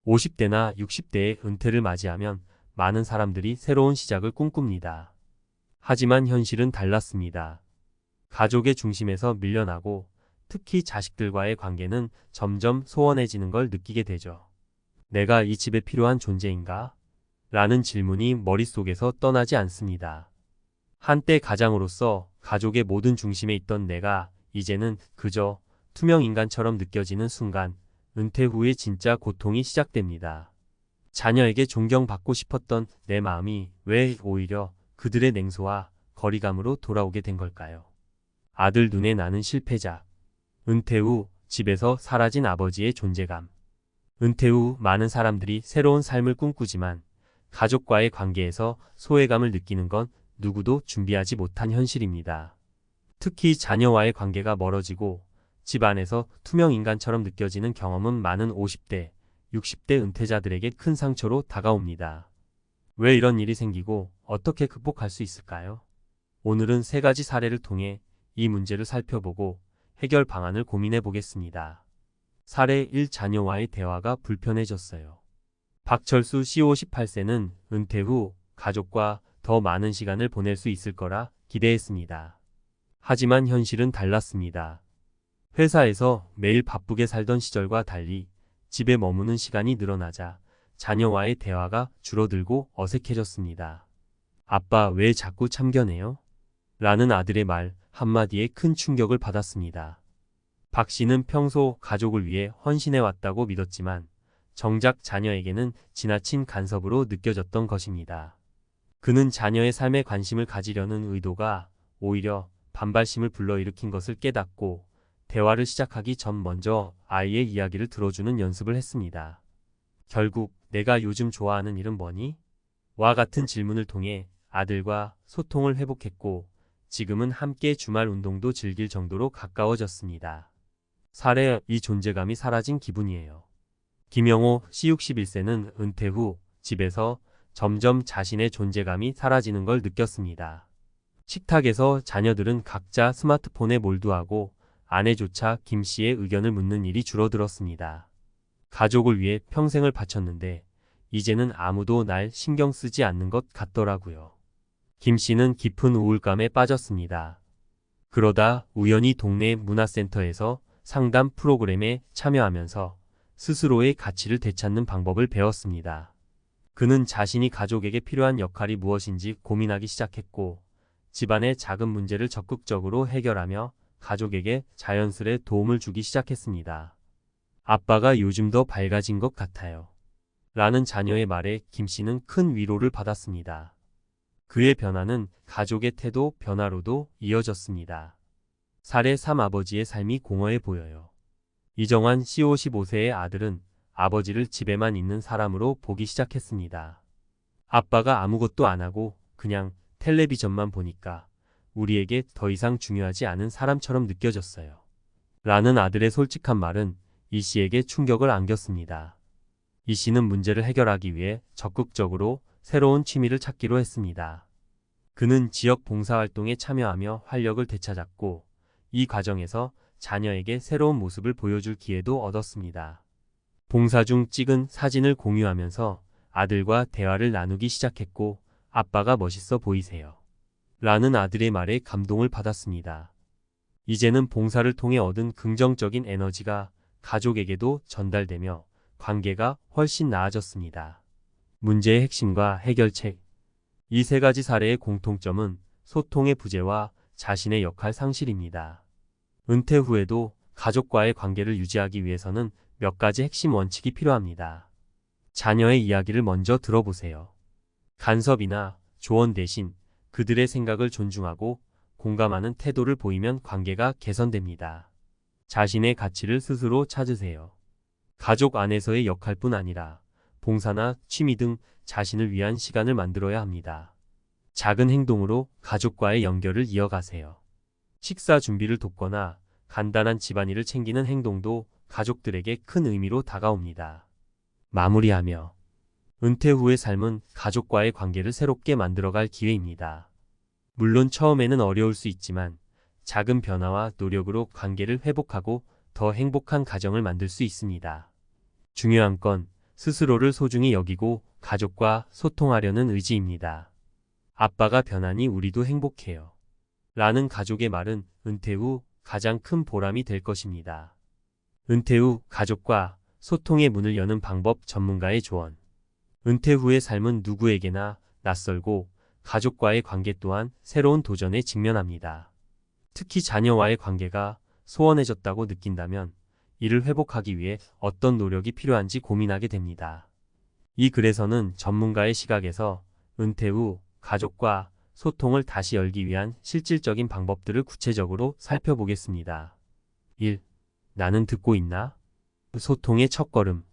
50대나 60대의 은퇴를 맞이하면 많은 사람들이 새로운 시작을 꿈꿉니다. 하지만 현실은 달랐습니다. 가족의 중심에서 밀려나고 특히 자식들과의 관계는 점점 소원해지는 걸 느끼게 되죠. 내가 이 집에 필요한 존재인가? 라는 질문이 머릿속에서 떠나지 않습니다. 한때 가장으로서 가족의 모든 중심에 있던 내가 이제는 그저 투명 인간처럼 느껴지는 순간, 은퇴 후의 진짜 고통이 시작됩니다. 자녀에게 존경받고 싶었던 내 마음이 왜 오히려 그들의 냉소와 거리감으로 돌아오게 된 걸까요? 아들 눈에 나는 실패자. 은퇴 후 집에서 사라진 아버지의 존재감. 은퇴 후 많은 사람들이 새로운 삶을 꿈꾸지만 가족과의 관계에서 소외감을 느끼는 건 누구도 준비하지 못한 현실입니다. 특히 자녀와의 관계가 멀어지고 집 안에서 투명 인간처럼 느껴지는 경험은 많은 50대, 60대 은퇴자들에게 큰 상처로 다가옵니다. 왜 이런 일이 생기고 어떻게 극복할 수 있을까요? 오늘은 3가지 사례를 통해 이 문제를 살펴보고 해결 방안을 고민해 보겠습니다. 사례 1. 자녀와의 대화가 불편해졌어요. 박철수 씨 58세는 은퇴 후 가족과 더 많은 시간을 보낼 수 있을 거라 기대했습니다. 하지만 현실은 달랐습니다. 회사에서 매일 바쁘게 살던 시절과 달리 집에 머무는 시간이 늘어나자 자녀와의 대화가 줄어들고 어색해졌습니다. 아빠 왜 자꾸 참견해요? 라는 아들의 말 한마디에 큰 충격을 받았습니다. 박 씨는 평소 가족을 위해 헌신해왔다고 믿었지만 정작 자녀에게는 지나친 간섭으로 느껴졌던 것입니다. 그는 자녀의 삶에 관심을 가지려는 의도가 오히려 반발심을 불러일으킨 것을 깨닫고 대화를 시작하기 전 먼저 아이의 이야기를 들어주는 연습을 했습니다. 결국 내가 요즘 좋아하는 일은 뭐니? 와 같은 질문을 통해 아들과 소통을 회복했고 지금은 함께 주말 운동도 즐길 정도로 가까워졌습니다. 사례 2. 존재감이 사라진 기분이에요. 김영호 씨 61세는 은퇴 후 집에서 점점 자신의 존재감이 사라지는 걸 느꼈습니다. 식탁에서 자녀들은 각자 스마트폰에 몰두하고 아내조차 김 씨의 의견을 묻는 일이 줄어들었습니다. 가족을 위해 평생을 바쳤는데 이제는 아무도 날 신경 쓰지 않는 것 같더라고요. 김 씨는 깊은 우울감에 빠졌습니다. 그러다 우연히 동네 문화센터에서 상담 프로그램에 참여하면서 스스로의 가치를 되찾는 방법을 배웠습니다. 그는 자신이 가족에게 필요한 역할이 무엇인지 고민하기 시작했고 집안의 작은 문제를 적극적으로 해결하며 가족에게 자연스레 도움을 주기 시작했습니다. 아빠가 요즘 더 밝아진 것 같아요. 라는 자녀의 말에 김 씨는 큰 위로를 받았습니다. 그의 변화는 가족의 태도 변화로도 이어졌습니다. 사례 3. 아버지의 삶이 공허해 보여요. 이정환 씨 55세의 아들은 아버지를 집에만 있는 사람으로 보기 시작했습니다. 아빠가 아무것도 안 하고 그냥 텔레비전만 보니까 우리에게 더 이상 중요하지 않은 사람처럼 느껴졌어요. 라는 아들의 솔직한 말은 이 씨에게 충격을 안겼습니다. 이 씨는 문제를 해결하기 위해 적극적으로 새로운 취미를 찾기로 했습니다. 그는 지역 봉사활동에 참여하며 활력을 되찾았고 이 과정에서 자녀에게 새로운 모습을 보여줄 기회도 얻었습니다. 봉사 중 찍은 사진을 공유하면서 아들과 대화를 나누기 시작했고 아빠가 멋있어 보이세요. 라는 아들의 말에 감동을 받았습니다. 이제는 봉사를 통해 얻은 긍정적인 에너지가 가족에게도 전달되며 관계가 훨씬 나아졌습니다. 문제의 핵심과 해결책. 이 3가지 사례의 공통점은 소통의 부재와 자신의 역할 상실입니다. 은퇴 후에도 가족과의 관계를 유지하기 위해서는 몇 가지 핵심 원칙이 필요합니다. 자녀의 이야기를 먼저 들어보세요. 간섭이나 조언 대신 그들의 생각을 존중하고 공감하는 태도를 보이면 관계가 개선됩니다. 자신의 가치를 스스로 찾으세요. 가족 안에서의 역할뿐 아니라 봉사나 취미 등 자신을 위한 시간을 만들어야 합니다. 작은 행동으로 가족과의 연결을 이어가세요. 식사 준비를 돕거나 간단한 집안일을 챙기는 행동도 가족들에게 큰 의미로 다가옵니다. 마무리하며 은퇴 후의 삶은 가족과의 관계를 새롭게 만들어갈 기회입니다. 물론 처음에는 어려울 수 있지만 작은 변화와 노력으로 관계를 회복하고 더 행복한 가정을 만들 수 있습니다. 중요한 건 스스로를 소중히 여기고 가족과 소통하려는 의지입니다. 아빠가 변하니 우리도 행복해요. 라는 가족의 말은 은퇴 후 가장 큰 보람이 될 것입니다. 은퇴 후 가족과 소통의 문을 여는 방법 전문가의 조언. 은퇴 후의 삶은 누구에게나 낯설고 가족과의 관계 또한 새로운 도전에 직면합니다. 특히 자녀와의 관계가 소원해졌다고 느낀다면 이를 회복하기 위해 어떤 노력이 필요한지 고민하게 됩니다. 이 글에서는 전문가의 시각에서 은퇴 후 가족과 소통을 다시 열기 위한 실질적인 방법들을 구체적으로 살펴보겠습니다. 1. 나는 듣고 있나? 소통의 첫걸음.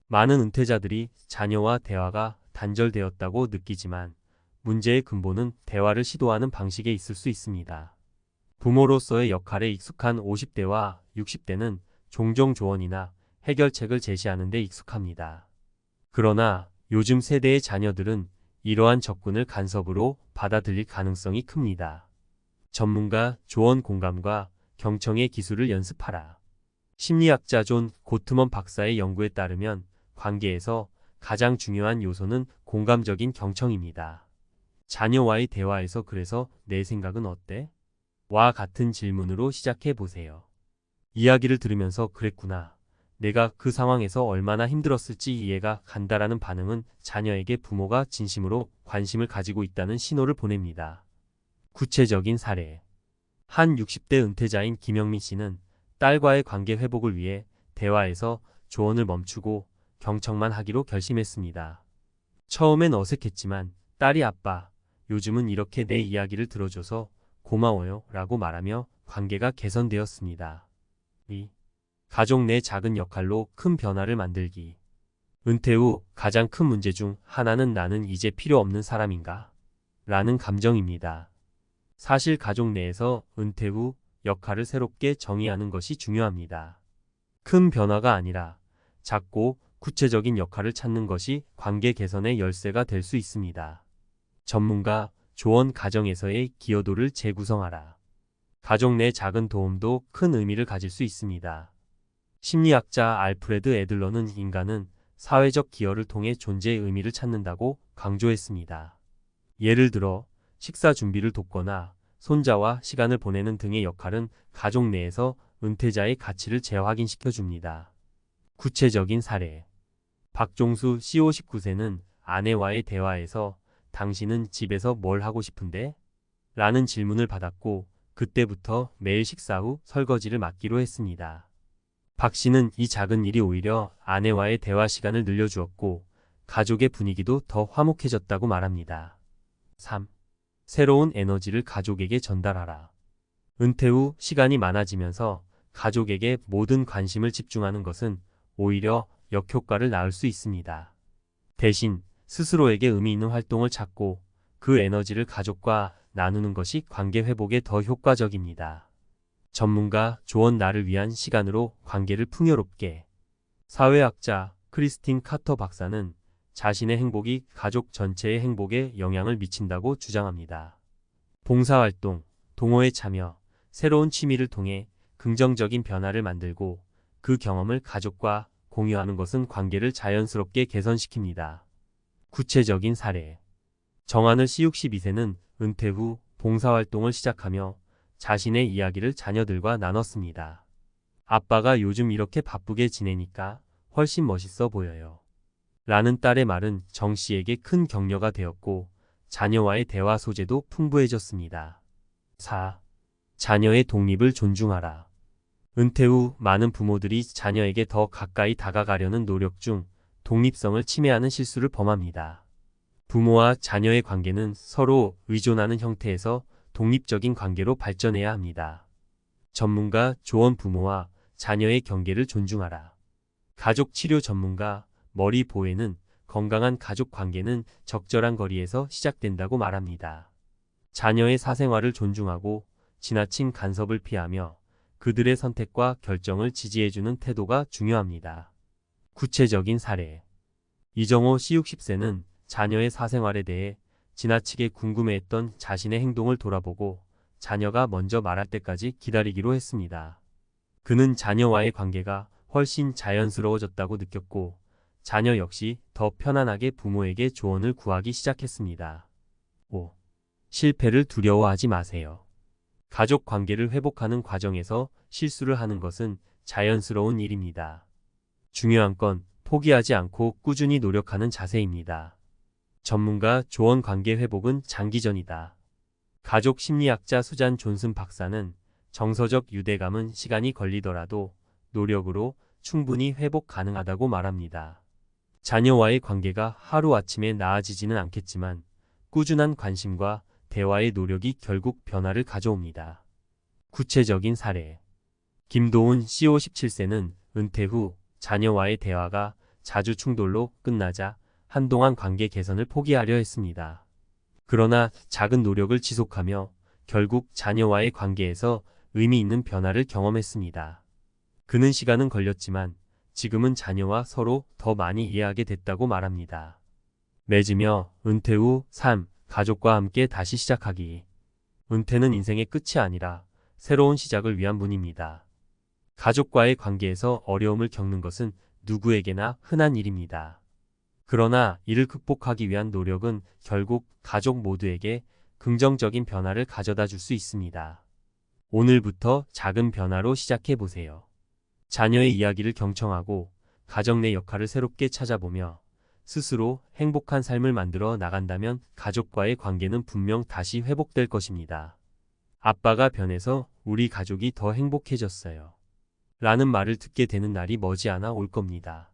많은 은퇴자들이 자녀와 대화가 단절되었다고 느끼지만 문제의 근본은 대화를 시도하는 방식에 있을 수 있습니다. 부모로서의 역할에 익숙한 50대와 60대는 종종 조언이나 해결책을 제시하는 데 익숙합니다. 그러나 요즘 세대의 자녀들은 이러한 접근을 간섭으로 받아들일 가능성이 큽니다. 전문가 조언 공감과 경청의 기술을 연습하라. 심리학자 존 고트먼 박사의 연구에 따르면 관계에서 가장 중요한 요소는 공감적인 경청입니다. 자녀와의 대화에서 그래서 내 생각은 어때? 와 같은 질문으로 시작해 보세요. 이야기를 들으면서 그랬구나. 내가 그 상황에서 얼마나 힘들었을지 이해가 간다라는 반응은 자녀에게 부모가 진심으로 관심을 가지고 있다는 신호를 보냅니다. 구체적인 사례. 한 60대 은퇴자인 김영민 씨는 딸과의 관계 회복을 위해 대화에서 조언을 멈추고 경청만 하기로 결심했습니다. 처음엔 어색했지만 딸이 아빠, 요즘은 이렇게 내 이야기를 들어줘서 고마워요 라고 말하며 관계가 개선되었습니다. 2. 가족 내 작은 역할로 큰 변화를 만들기. 은퇴 후 가장 큰 문제 중 하나는 나는 이제 필요 없는 사람인가? 라는 감정입니다. 사실 가족 내에서 은퇴 후 역할을 새롭게 정의하는 것이 중요합니다. 큰 변화가 아니라 작고 구체적인 역할을 찾는 것이 관계 개선의 열쇠가 될 수 있습니다. 전문가 조언 가정에서의 기여도를 재구성하라. 가족 내 작은 도움도 큰 의미를 가질 수 있습니다. 심리학자 알프레드 애들러는 인간은 사회적 기여를 통해 존재의 의미를 찾는다고 강조했습니다. 예를 들어 식사 준비를 돕거나 손자와 시간을 보내는 등의 역할은 가족 내에서 은퇴자의 가치를 재확인시켜 줍니다. 구체적인 사례. 박종수 CO19세는 아내와의 대화에서 당신은 집에서 뭘 하고 싶은데? 라는 질문을 받았고 그때부터 매일 식사 후 설거지를 맡기로 했습니다. 박 씨는 이 작은 일이 오히려 아내와의 대화 시간을 늘려주었고 가족의 분위기도 더 화목해졌다고 말합니다. 3. 새로운 에너지를 가족에게 전달하라. 은퇴 후 시간이 많아지면서 가족에게 모든 관심을 집중하는 것은 오히려 역효과를 낳을 수 있습니다. 대신 스스로에게 의미 있는 활동을 찾고 그 에너지를 가족과 나누는 것이 관계 회복에 더 효과적입니다. 전문가 조언 나를 위한 시간으로 관계를 풍요롭게. 사회학자 크리스틴 카터 박사는 자신의 행복이 가족 전체의 행복에 영향을 미친다고 주장합니다. 봉사활동, 동호회 참여, 새로운 취미를 통해 긍정적인 변화를 만들고 그 경험을 가족과 공유하는 것은 관계를 자연스럽게 개선시킵니다. 구체적인 사례. 정하늘 씨 62세는 은퇴 후 봉사활동을 시작하며 자신의 이야기를 자녀들과 나눴습니다. 아빠가 요즘 이렇게 바쁘게 지내니까 훨씬 멋있어 보여요. 라는 딸의 말은 정 씨에게 큰 격려가 되었고 자녀와의 대화 소재도 풍부해졌습니다. 4. 자녀의 독립을 존중하라. 은퇴 후 많은 부모들이 자녀에게 더 가까이 다가가려는 노력 중 독립성을 침해하는 실수를 범합니다. 부모와 자녀의 관계는 서로 의존하는 형태에서 독립적인 관계로 발전해야 합니다. 전문가 조언 부모와 자녀의 경계를 존중하라. 가족 치료 전문가 머리 보에는 건강한 가족 관계는 적절한 거리에서 시작된다고 말합니다. 자녀의 사생활을 존중하고 지나친 간섭을 피하며 그들의 선택과 결정을 지지해주는 태도가 중요합니다. 구체적인 사례. 이정호 씨 60세는 자녀의 사생활에 대해 지나치게 궁금해했던 자신의 행동을 돌아보고 자녀가 먼저 말할 때까지 기다리기로 했습니다. 그는 자녀와의 관계가 훨씬 자연스러워졌다고 느꼈고 자녀 역시 더 편안하게 부모에게 조언을 구하기 시작했습니다. 5. 실패를 두려워하지 마세요. 가족 관계를 회복하는 과정에서 실수를 하는 것은 자연스러운 일입니다. 중요한 건 포기하지 않고 꾸준히 노력하는 자세입니다. 전문가 조언 관계 회복은 장기전이다. 가족 심리학자 수잔 존슨 박사는 정서적 유대감은 시간이 걸리더라도 노력으로 충분히 회복 가능하다고 말합니다. 자녀와의 관계가 하루아침에 나아지지는 않겠지만 꾸준한 관심과 대화의 노력이 결국 변화를 가져옵니다. 구체적인 사례. 김도훈 CO 17세는 은퇴 후 자녀와의 대화가 자주 충돌로 끝나자 한동안 관계 개선을 포기하려 했습니다. 그러나 작은 노력을 지속하며 결국 자녀와의 관계에서 의미 있는 변화를 경험했습니다. 그는 시간은 걸렸지만 지금은 자녀와 서로 더 많이 이해하게 됐다고 말합니다. 맺으며 은퇴 후 삶, 가족과 함께 다시 시작하기. 은퇴는 인생의 끝이 아니라 새로운 시작을 위한 문입니다. 가족과의 관계에서 어려움을 겪는 것은 누구에게나 흔한 일입니다. 그러나 이를 극복하기 위한 노력은 결국 가족 모두에게 긍정적인 변화를 가져다 줄 수 있습니다. 오늘부터 작은 변화로 시작해 보세요. 자녀의 이야기를 경청하고 가정 내 역할을 새롭게 찾아보며 스스로 행복한 삶을 만들어 나간다면 가족과의 관계는 분명 다시 회복될 것입니다. 아빠가 변해서 우리 가족이 더 행복해졌어요. 라는 말을 듣게 되는 날이 머지않아 올 겁니다.